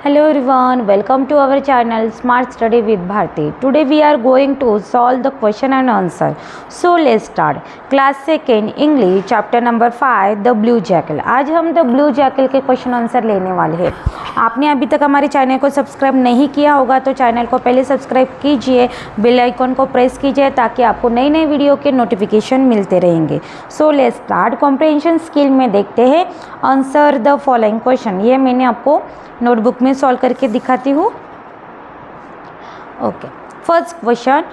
Hello everyone, welcome to our channel Smart Study with Bharti. Today we are going to solve the question and answer. So let's start. Class 2nd English chapter number 5 The Blue Jackal. आज हम The Blue Jackal के question answer लेने वाले हैं. आपने अभी तक हमारे चैनल को सब्सक्राइब नहीं किया होगा तो चैनल को पहले सब्सक्राइब कीजिए, बेल आइकन को प्रेस कीजिए ताकि आपको नई नई वीडियो के नोटिफिकेशन मिलते रहेंगे. So let's start. Comprehension skill में देखते हैं आंसर द फॉलोइंग क्वेश्चन. ये मैंने आपको नोटबुक में सॉल्व करके दिखाती हूँ. Okay, first question,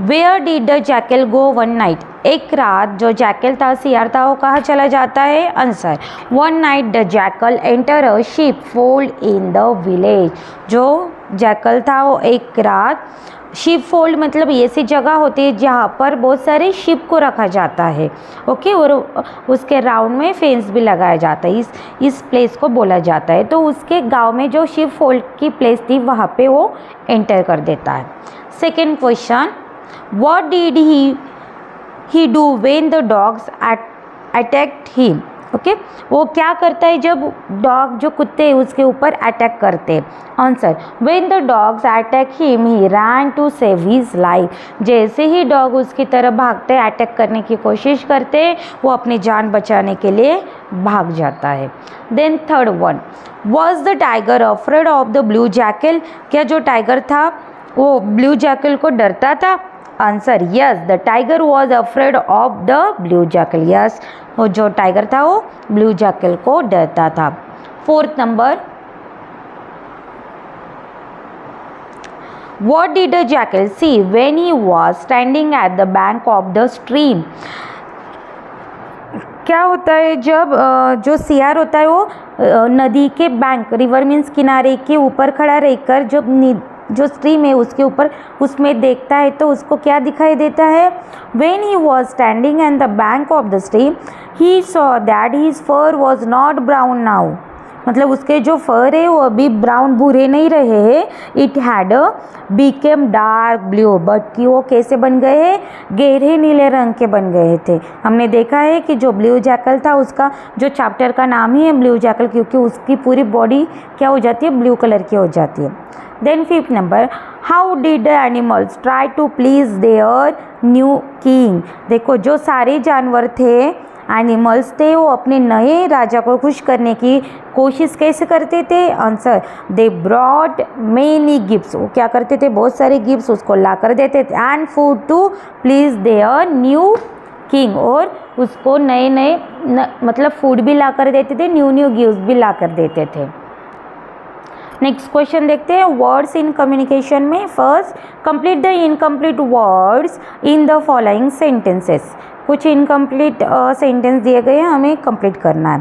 where did the jackal go one night. एक रात जो जैकल था, सियार था, वो कहाँ चला जाता है. Answer, one night the jackal enter a ship fold in the village. जो जैकल था वो एक रात शिप फोल्ड मतलब ऐसी जगह होती है जहाँ पर बहुत सारे शिप को रखा जाता है. ओके, और उसके राउंड में फेंस भी लगाया जाता है. इस प्लेस को बोला जाता है. तो उसके गांव में जो शिप फोल्ड की प्लेस थी वहाँ पे वो एंटर कर देता है. Second question, what did he do when the dogs attacked him. Okay, वो क्या करता है जब डॉग जो कुत्ते हैं उसके ऊपर अटैक करते हैं. Answer, when the dogs attack him he ran to save his life. जैसे ही डॉग उसकी तरफ भागते हैं, अटैक करने की कोशिश करते हैं, वो अपनी जान बचाने के लिए भाग जाता है. Then third one, was the tiger afraid of the blue jackal. क्या जो टाइगर था वो ब्लू जैकल को डरता था. Answer, yes, the tiger was afraid of the blue jackal. Yes, वो जो टाइगर था वो ब्लू जैकल को डरता था. Fourth number, what did the jackal see when he was standing at the bank of the stream. क्या होता है जब जो सियार होता है वो नदी के बैंक, रिवर मीन्स किनारे के ऊपर खड़ा रहकर जब जो स्ट्रीम है उसके ऊपर उसमें देखता है तो उसको क्या दिखाई देता है. When he was standing at the bank of the stream he saw that his fur was not brown now. मतलब उसके जो फर है वो अभी ब्राउन भूरे नहीं रहे हैं. It had became dark blue. But कि वो कैसे बन गए हैं, गहरे नीले रंग के बन गए थे. हमने देखा है कि जो ब्लू जैकल था उसका जो चैप्टर का नाम ही है ब्लू जैकल, क्योंकि उसकी पूरी बॉडी क्या हो जाती है, ब्लू कलर की हो जाती है. Then fifth number, how did the animals try to please their new king. देखो, जो सारे जानवर थे, एनिमल्स थे, वो अपने नए राजा को खुश करने की कोशिश कैसे करते थे. Answer, they brought many gifts. वो क्या करते थे, बहुत सारे गिफ्ट्स उसको ला कर देते थे. And food to please their new king. और उसको नए नए मतलब फूड भी ला कर देते थे, न्यू गिफ्ट भी ला कर देते थे. नेक्स्ट क्वेश्चन देखते हैं. वर्ड्स इन कम्युनिकेशन में first, complete the incomplete words in the following sentences. कुछ इनकम्प्लीट सेंटेंस दिए गए हैं, हमें कंप्लीट करना है.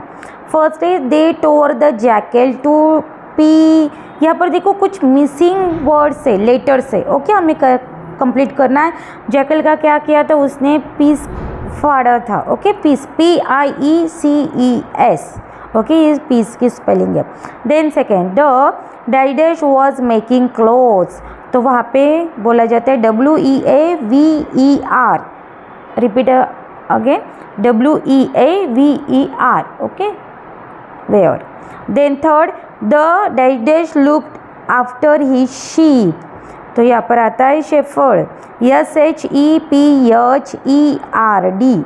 फर्स्ट है, they tore the jackal to P. यहाँ पर देखो कुछ मिसिंग वर्ड्स है, लेटर्स है. ओके, हमें कंप्लीट करना है. जैकल का क्या किया था, उसने पीस फाड़ा था. Okay, piece, PIECES. ओके, ये पीस की स्पेलिंग है. Then second, the dash was making clothes. तो वहाँ पे बोला जाता है WEAVER. Repeat again, WEAVER. Okay, weaver. Then third, the dash looked after his sheep. तो यहाँ पर आता है shepherd, SHEPHERD.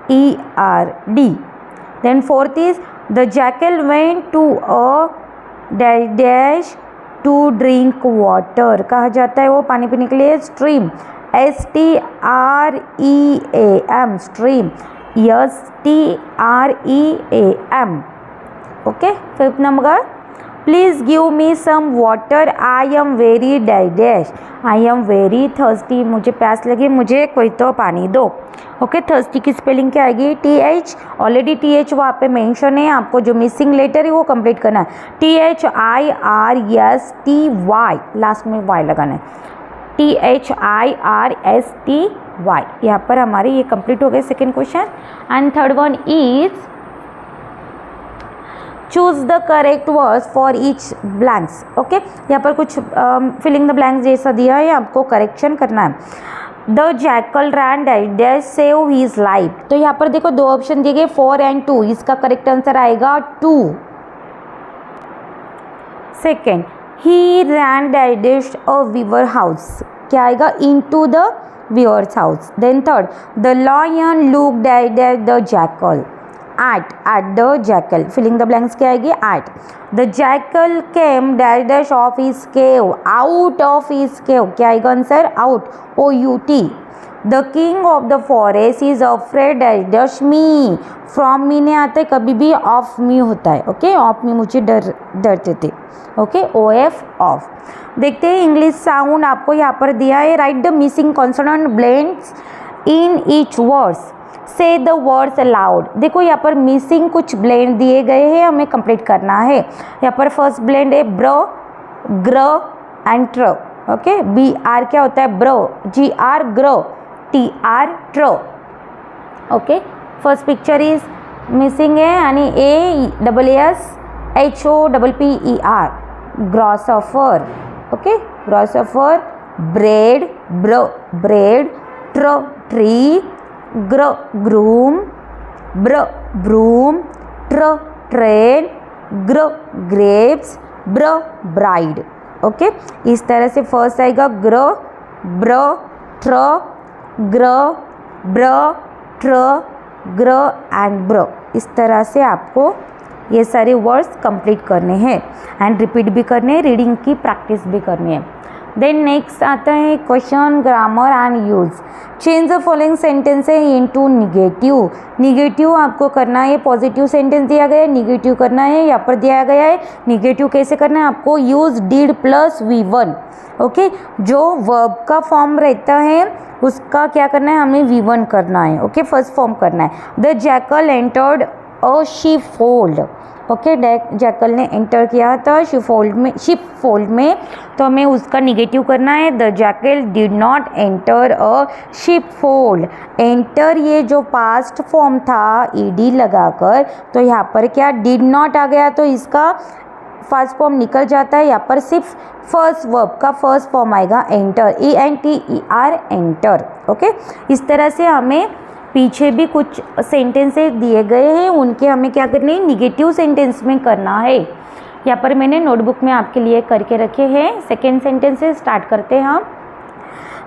SHEPHERD. Then fourth is, the jackal went to a dash to drink water. कहा जाता है वो पानी पीने के लिए stream. STREAM. stream. STREAM. Okay, fifth number, please give me some water. I am very dash. I am very thirsty. मुझे प्यास लगी, मुझे कोई तो पानी दो. ओके, थर्स्टी की स्पेलिंग क्या आएगी, TH. ऑलरेडी TH वहाँ पे मेंशन है. आपको जो मिसिंग लेटर है वो कंप्लीट करना है. THIRSTY. लास्ट में Y लगाना है. THIRSTY. यहाँ पर हमारे ये कंप्लीट हो गए second question. And third one is, choose the correct words for each blanks. Okay, यहाँ पर कुछ फिलिंग द ब्लैंक्स जैसा दिया है, आपको करेक्शन करना है. The jackal ran dash save his life. तो यहाँ पर देखो दो ऑप्शन दिए गए 4 and 2, इसका करेक्ट आंसर आएगा 2। Second, he ran dash a weaver house, क्या आएगा into the weaver's house. Then third, the lion looked at the jackal, at the jackal, filling the blanks क्या आएगी at. The jackal came dash of his cave, out of his cave, क्या आएगा answer out, OUT। The king of the forest is afraid dash me, from me नहीं आता है कभी भी, of me होता है, ओके, ऑफ मी मुझे डरते थे, ओके, OF ऑफ। देखते हैं इंग्लिश साउंड आपको यहाँ पर दिया है, right the missing consonant blends in each words, से द वर्ड्स अलाउड। देखो यहाँ पर मिसिंग कुछ ब्लेंड दिए गए हैं, हमें कंप्लीट करना है। यहाँ पर फर्स्ट ब्लेंड है bro, gr and tr, okay, BR क्या होता है bro, GR gro, TR tro, okay. First picture is missing है यानी ASSHOPPER, grasshopper, okay, grasshopper, bread, bro bread, tr tree, gr groom, br broom, tr train, gr grapes, br bride, okay. इस तरह से first आएगा ग्र, ब्र, ट्र, ग्र, ब्र, ट्र, ग्र and ब्र। इस तरह से आपको ये सारे वर्ड्स कंप्लीट करने हैं एंड रिपीट भी करने हैं, रीडिंग की प्रैक्टिस भी करनी है। देन नेक्स्ट आता है question grammar and use. Change the following sentence into negative. Negative आपको करना है, पॉजिटिव सेंटेंस दिया गया है, निगेटिव करना है, यहाँ पर दिया गया है। निगेटिव कैसे करना है आपको, use did plus V1, okay. जो वर्ब का फॉर्म रहता है उसका क्या करना है, हमें V1 करना है, ओके, फर्स्ट फॉर्म करना है। The jackal entered a sheep fold, okay, jackal ने एंटर किया था शीप फोल्ड में, तो हमें उसका निगेटिव करना है। The jackal did not enter a sheep fold. Enter ये जो पास्ट फॉर्म था ED लगाकर, तो यहाँ पर क्या डिड नॉट आ गया, तो इसका फर्स्ट फॉर्म निकल जाता है। यहाँ पर सिर्फ फर्स्ट वर्ब का फर्स्ट फॉर्म आएगा एंटर, ENTER एंटर, ओके। इस तरह से हमें पीछे भी कुछ सेंटेंसेस दिए गए हैं, उनके हमें क्या करने हैं, निगेटिव सेंटेंस में करना है। यहाँ पर मैंने नोटबुक में आपके लिए करके रखे हैं। सेकेंड सेंटेंस से स्टार्ट करते हैं हम।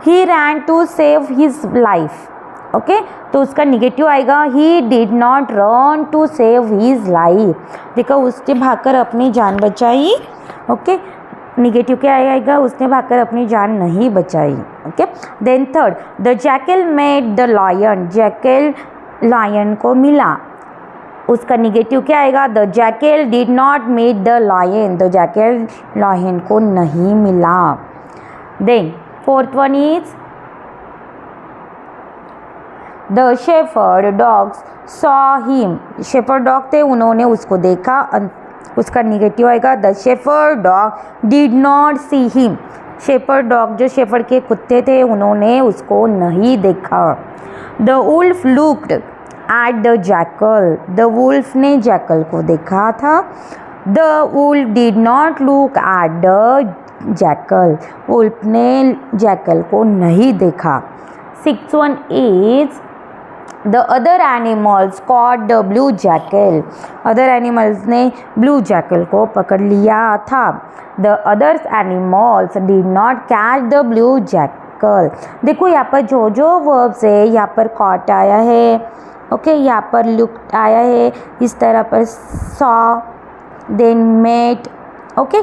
He ran to save his life, okay, तो उसका निगेटिव आएगा he did not run to save his life. देखो उसने भागकर अपनी जान बचाई, ओके, निगेटिव क्या आएगा, उसने भागकर अपनी जान नहीं बचाई, okay. Then third, the jackal met the lion, jackal lion को मिला, उसका निगेटिव क्या आएगा, the jackal did not meet the lion, the jackal lion को नहीं मिला। Then fourth one is the shepherd dogs saw him, shepherd dog थे उन्होंने उसको देखा, उसका निगेटिव आएगा the shepherd dog did not see him, shepherd dog जो शेफर्ड के कुत्ते थे उन्होंने उसको नहीं देखा। The wolf looked at the jackal, the wolf ने जैकल को देखा था। The wolf did not look at the jackal, wolf ने जैकल को नहीं देखा। Six one is The other animals caught the blue jackal. Other animals ने blue jackal को पकड़ लिया था. The other animals did not catch the blue jackal. देखो यहाँ पर जो जो verbs है, यहाँ पर caught आया है, ओके, यहाँ पर looked आया है, इस तरह पर saw, then met, okay,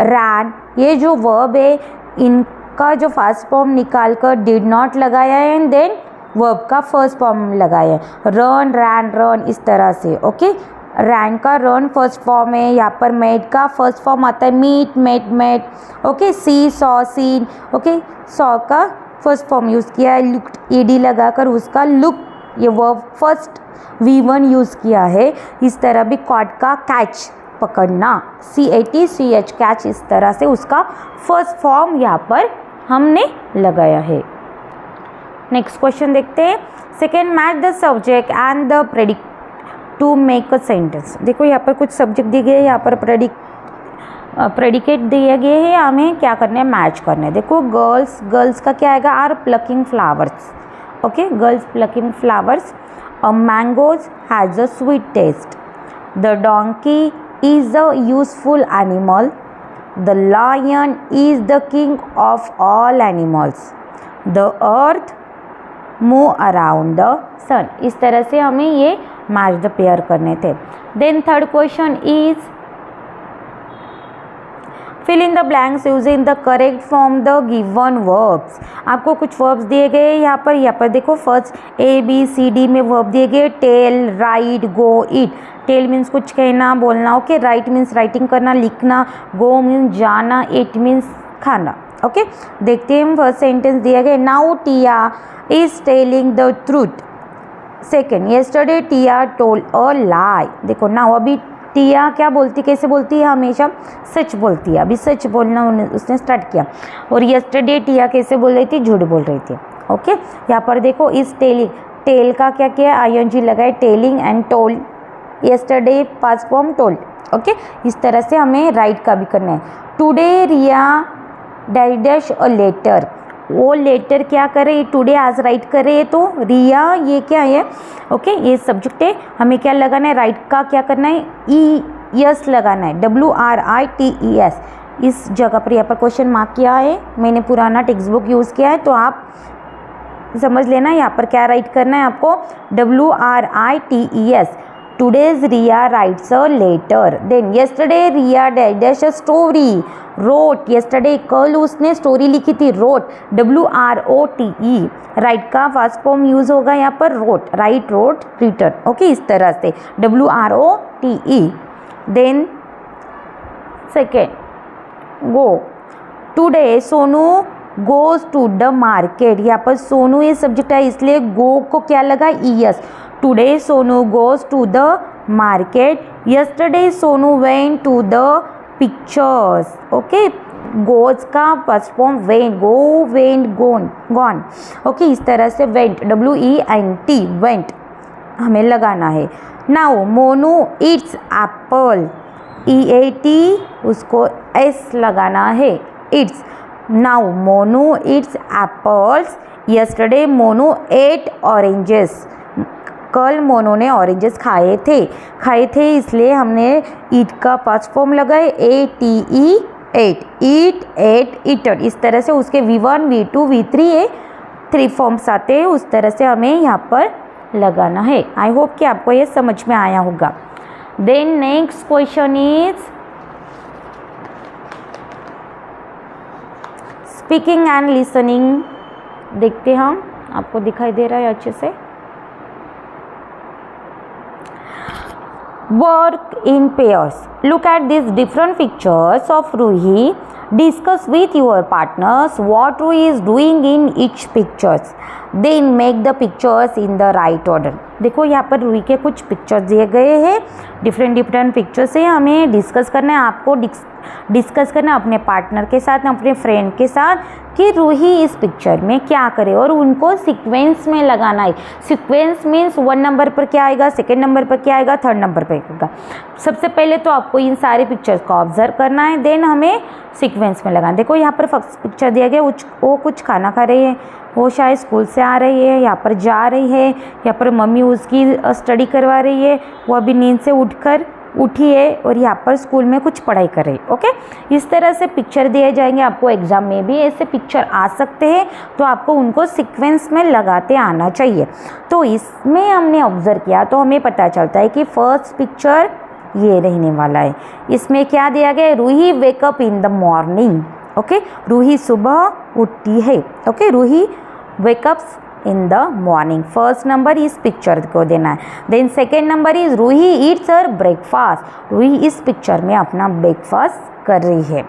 ran, ये जो verb है इनका जो फर्स्ट फॉर्म निकाल कर did not लगाया है एंड देन वर्ब का फर्स्ट फॉर्म लगाया है, रन रैन रन, इस तरह से, ओके। रैन का रन फर्स्ट फॉर्म है, यहाँ पर मेट का फर्स्ट फॉर्म आता है मीट मेट मेट, ओके। सी सॉ सीन, ओके, सॉ का फर्स्ट फॉर्म यूज़ किया है, लुक्ड ईडी लगाकर उसका लुक, ये वर्ब फर्स्ट V1 यूज़ किया है। इस तरह भी कॉट का कैच, पकड़ना, CATCH कैच, इस तरह से उसका फर्स्ट फॉर्म यहाँ पर हमने लगाया है। नेक्स्ट क्वेश्चन देखते हैं। Second, match the subject and the predict to make a sentence. देखो यहाँ पर कुछ सब्जेक्ट दिए गए, यहाँ पर प्रेडिकेट दिए गए हैं, हमें क्या करना है, मैच करना है। देखो गर्ल्स का क्या आएगा, are plucking flowers. Okay, girls plucking flowers. A mangoes has a sweet taste. The donkey is a useful animal. The lion is the king of all animals. The earth move around the sun. इस तरह से हमें ये match the pair करने थे। Then third question is fill in the blanks using the correct form the given verbs. आपको कुछ verbs दिए गए यहाँ पर देखो फर्स्ट ABCD में वर्ब दिए गए, टेल, राइट, गो, ईट। टेल मीन्स कुछ कहना बोलना, ओके। राइट मीन्स राइटिंग करना लिखना, गो मीन्स जाना, ईट मीन्स खाना, ओके। देखते हैं फर्स्ट सेंटेंस दिया गया, now Tia is telling the truth. Second, yesterday Tia told a lie. देखो नाउ अभी टिया क्या बोलती, कैसे बोलती है, हमेशा सच बोलती है। अभी सच बोलना उसने स्टार्ट किया। और येस्टरडे टिया कैसे बोल रही थी, झूठ बोल रही थी, ओके। यहाँ पर देखो इस टेलिंग, टेल का क्या किया, ING लगाए, telling and told. Yesterday past form told, okay. इस तरह से हमें राइट का भी करना है। Today Riya dash a letter. वो लेटर क्या करे, टुडे आज राइट करे, तो रिया ये क्या है, ओके, ये सब्जेक्ट है। हमें क्या लगाना है, राइट का क्या करना है, ES लगाना है, WRITES। इस जगह पर यहाँ पर क्वेश्चन मार्क किया है, मैंने पुराना टेक्स्ट बुक यूज़ किया है, तो आप समझ लेना यहाँ पर क्या राइट करना है आपको, WRITES। Today's Riya writes a letter. Then yesterday Riya dash a story. Wrote yesterday, कल उसने स्टोरी लिखी थी, wrote, WROTE। राइट का फर्स्ट फॉर्म यूज होगा यहाँ पर, wrote, write, wrote, written, okay. इस तरह से WROTE। Then second, go. Today Sonu goes to the market. यहाँ पर सोनू ये सब्जेक्ट है, इसलिए गो को क्या लगा, ES। Today Sonu goes to the market. Yesterday Sonu went to the pictures, okay. Goes का first form went, go, went, gone, gone, okay. इस तरह से वेंट, WENT, वेंट हमें लगाना है। Now Monu eats apple, EAT, उसको S लगाना है, eats. Now Monu eats apples. Yesterday Monu ate oranges. कल मोनू ने ऑरेंजेस खाए थे, इसलिए हमने ईट का पास्ट फॉर्म लगाए, ATE, एट, ईट, एट, ईटन। इस तरह से उसके V1, V2, V3 है, 3 फॉर्म्स आते हैं, उस तरह से हमें यहाँ पर लगाना है। आई होप कि आपको ये समझ में आया होगा। Then next question is speaking and listening. देखते हैं हम, आपको दिखाई दे रहा है अच्छे से। Work in pairs. Look at these different pictures of Ruhi. Discuss with your partners what Ruhi is doing in each pictures. Then make the pictures in the right order. देखो यहाँ पर रूही के कुछ पिक्चर्स दिए गए हैं, डिफरेंट पिक्चर्स से हमें डिस्कस करना है। आपको डिस्कस करना है अपने पार्टनर के साथ, अपने फ्रेंड के साथ, कि रूही इस पिक्चर में क्या करे, और उनको सीक्वेंस में लगाना है। सीक्वेंस मीन्स 1 नंबर पर क्या आएगा, सेकेंड नंबर पर क्या आएगा, थर्ड नंबर पर आएगा। सबसे पहले तो आपको इन सारे पिक्चर्स को ऑब्जर्व करना है, देन हमें सीक्वेंस में लगाना। देखो यहाँ पर फर्स्ट पिक्चर दिया गया, वो कुछ खाना खा रही है, वो शायद स्कूल से आ रही है, यहाँ पर जा रही है, यहाँ पर मम्मी उसकी स्टडी करवा रही है, वो अभी नींद से उठी है और यहाँ पर स्कूल में कुछ पढ़ाई कर रही है, ओके। इस तरह से पिक्चर दिए जाएंगे आपको, एग्जाम में भी ऐसे पिक्चर आ सकते हैं, तो आपको उनको सीक्वेंस में लगाते आना चाहिए। तो इसमें हमने ऑब्जर्व किया तो हमें पता चलता है कि फर्स्ट पिक्चर ये रहने वाला है। इसमें क्या दिया गया है, Ruhi wake up in the morning, okay. Ruhi सुबह उठती है, okay. Ruhi wake ups in the morning, first number इस पिक्चर को देना है। Then second number is Ruhi eats her breakfast. Ruhi इस पिक्चर में अपना ब्रेकफास्ट कर रही है।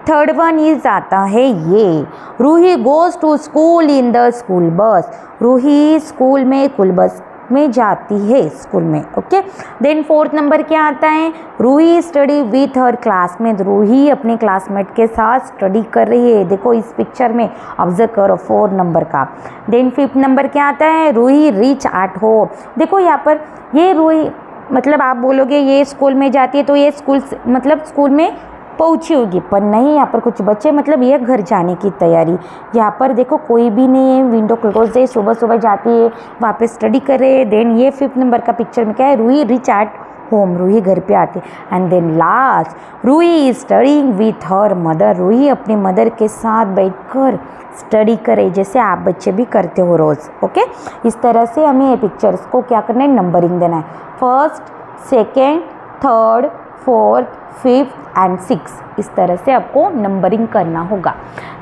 थर्ड वन इज आता है ये, Ruhi goes to school in the school bus. Ruhi school में स्कूल बस में जाती है, स्कूल में, ओके। देन फोर्थ नंबर क्या आता है, Ruhi study with her classmate. Ruhi अपने क्लासमेट के साथ स्टडी कर रही है, देखो इस पिक्चर में ऑब्जर्व करो 4 नंबर का। देन फिफ्थ नंबर क्या आता है, रूही रीच एट होम। देखो यहाँ पर ये रूही, मतलब आप बोलोगे ये स्कूल में जाती है, तो ये स्कूल मतलब स्कूल में पहुंची होगी, पर नहीं यहाँ पर कुछ बच्चे मतलब ये घर जाने की तैयारी। यहाँ पर देखो कोई भी नहीं है, विंडो क्लोज है, सुबह सुबह जाती है, वहाँ पे स्टडी कर रहे हैं। देन ये 5th नंबर का पिक्चर में क्या है, Ruhi reach at home, Ruhi घर पे आती। And then last Ruhi is studying with her mother, Ruhi अपनी मदर के साथ बैठकर स्टडी करे, जैसे आप बच्चे भी करते हो रोज़। ओके, इस तरह से हमें ये पिक्चर्स को क्या करना है, नंबरिंग देना है। 1st, 2nd, 3rd, 4th, 5th and 6th, इस तरह से आपको नंबरिंग करना होगा।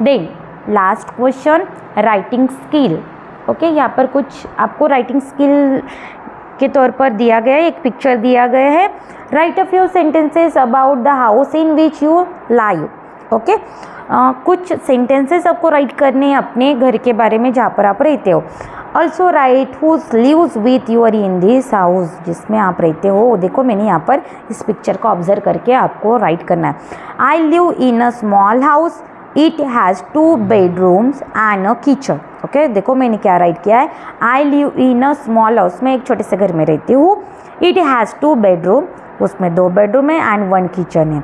Then last question, writing skill. Okay, यहाँ पर कुछ आपको राइटिंग स्किल के तौर पर दिया गया है, एक पिक्चर दिया गया है। Right a few sentences about the house in which you live. Okay, कुछ सेंटेंसेस आपको राइट करने हैं अपने घर के बारे में जहाँ पर आप रहते हो। Also write who's lives with your in this house, जिसमें आप रहते हो। देखो मैंने यहाँ पर इस पिक्चर को ऑब्जर्व करके आपको राइट करना है। आई live in a small house, it has 2 bedrooms and a kitchen. Okay, देखो मैंने क्या राइट किया है, आई live in a small house, मैं एक छोटे से घर में रहती हूँ। इट हैज़ 2 bedroom, उसमें 2 bedroom है एंड 1 किचन है।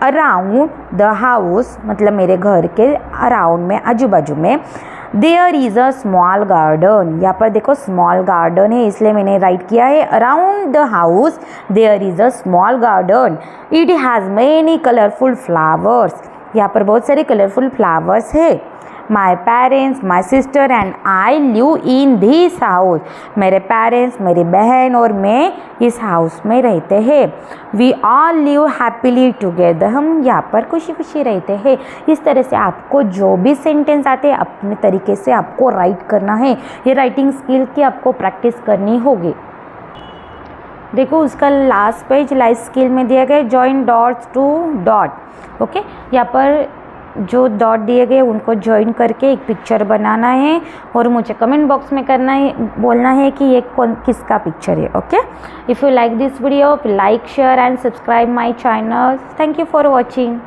अराउंड द हाउस, मतलब मेरे घर के अराउंड में, आजू बाजू में, there is a small garden. यहाँ पर देखो स्मॉल गार्डन है, इसलिए मैंने राइट किया है around the house there is a small garden. It has many colourful flowers, यहाँ पर बहुत सारे कलरफुल फ्लावर्स है। My parents, my sister and I live in this house, मेरे पेरेंट्स, मेरी बहन और मैं इस हाउस में रहते हैं। We all live happily together, हम यहाँ पर खुशी खुशी रहते हैं। इस तरह से आपको जो भी सेंटेंस आते हैं अपने तरीके से आपको राइट करना है। ये राइटिंग स्किल की आपको प्रैक्टिस करनी होगी। देखो उसका लास्ट पेज लाइफ स्किल में दिया गया join dots to dot. Okay, यहाँ पर जो डॉट दिए गए उनको ज्वाइन करके एक पिक्चर बनाना है और मुझे कमेंट बॉक्स में करना है, बोलना है कि ये किसका पिक्चर है। Okay, if you like this video, like, share and subscribe my channel. Thank you for watching.